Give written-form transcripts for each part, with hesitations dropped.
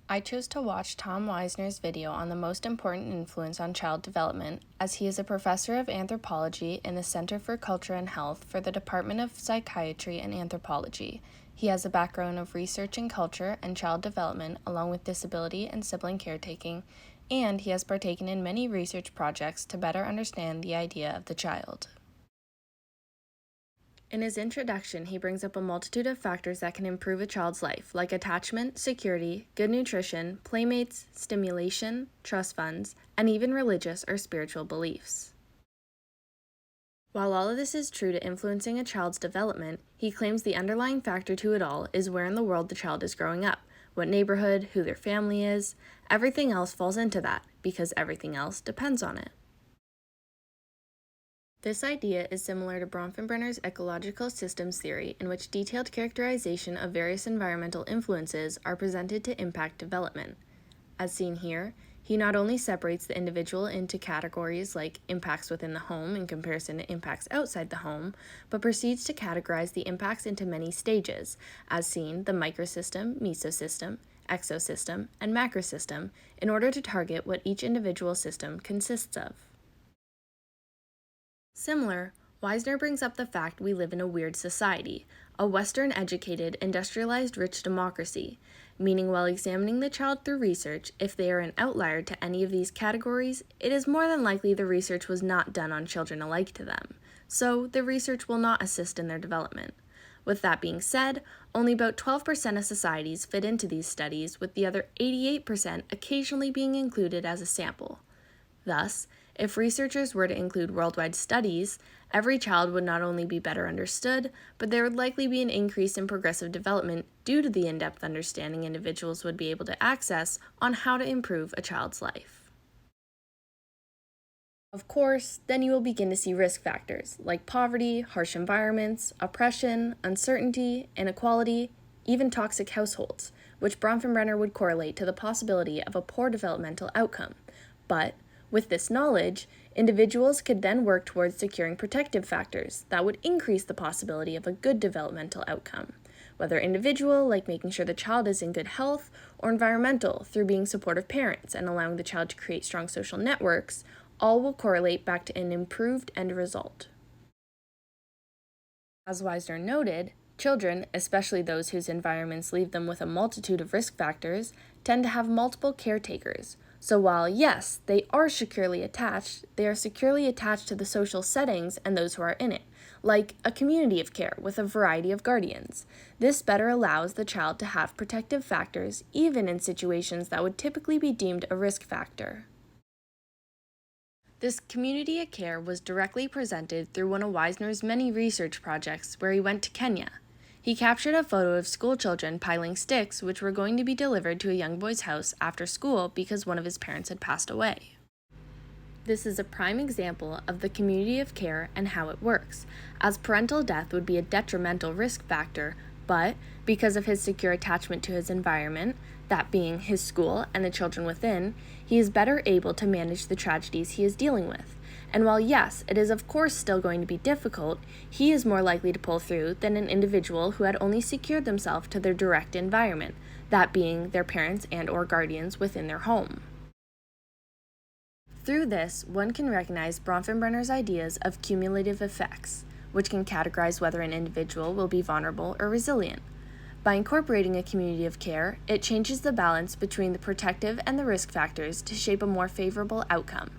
I chose to watch Tom Weisner's video on the most important influence on child development, as he is a professor of anthropology in the Center for Culture and Health for the Department of Psychiatry and Anthropology. He has a background of research in culture and child development, along with disability and sibling caretaking, and he has partaken in many research projects to better understand the idea of the child. In his introduction, he brings up a multitude of factors that can improve a child's life, like attachment, security, good nutrition, playmates, stimulation, trust funds, and even religious or spiritual beliefs. While all of this is true to influencing a child's development, he claims the underlying factor to it all is where in the world the child is growing up, what neighborhood, who their family is. Everything else falls into that, because everything else depends on it. This idea is similar to Bronfenbrenner's ecological systems theory, in which detailed characterization of various environmental influences are presented to impact development. As seen here, he not only separates the individual into categories like impacts within the home in comparison to impacts outside the home, but proceeds to categorize the impacts into many stages, as seen the microsystem, mesosystem, exosystem, and macrosystem, in order to target what each individual system consists of. Similar, Weisner brings up the fact we live in a weird society, a Western-educated, industrialized, rich democracy, meaning while examining the child through research, if they are an outlier to any of these categories, it is more than likely the research was not done on children alike to them, so the research will not assist in their development. With that being said, only about 12% of societies fit into these studies, with the other 88% occasionally being included as a sample. Thus, if researchers were to include worldwide studies, every child would not only be better understood, but there would likely be an increase in progressive development due to the in-depth understanding individuals would be able to access on how to improve a child's life. Of course, then you will begin to see risk factors like poverty, harsh environments, oppression, uncertainty, inequality, even toxic households, which Bronfenbrenner would correlate to the possibility of a poor developmental outcome. But with this knowledge, individuals could then work towards securing protective factors that would increase the possibility of a good developmental outcome, whether individual, like making sure the child is in good health, or environmental, through being supportive parents and allowing the child to create strong social networks, all will correlate back to an improved end result. As Weisner noted, children, especially those whose environments leave them with a multitude of risk factors, tend to have multiple caretakers. So while, yes, they are securely attached to the social settings and those who are in it, like a community of care with a variety of guardians. This better allows the child to have protective factors even in situations that would typically be deemed a risk factor. This community of care was directly presented through one of Weisner's many research projects where he went to Kenya. He captured a photo of school children piling sticks which were going to be delivered to a young boy's house after school because one of his parents had passed away. This is a prime example of the community of care and how it works, as parental death would be a detrimental risk factor, but because of his secure attachment to his environment, that being his school and the children within, he is better able to manage the tragedies he is dealing with. And while yes, it is of course still going to be difficult, he is more likely to pull through than an individual who had only secured themselves to their direct environment, that being their parents and/or guardians within their home. Through this, one can recognize Bronfenbrenner's ideas of cumulative effects, which can categorize whether an individual will be vulnerable or resilient. By incorporating a community of care, it changes the balance between the protective and the risk factors to shape a more favorable outcome.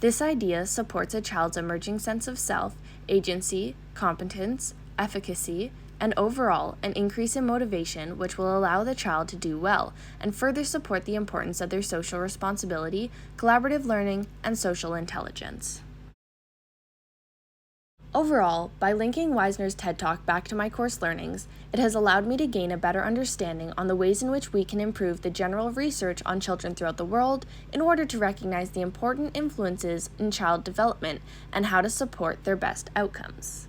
This idea supports a child's emerging sense of self, agency, competence, efficacy, and overall an increase in motivation which will allow the child to do well and further support the importance of their social responsibility, collaborative learning, and social intelligence. Overall, by linking Weisner's TED Talk back to my course learnings, it has allowed me to gain a better understanding on the ways in which we can improve the general research on children throughout the world in order to recognize the important influences in child development and how to support their best outcomes.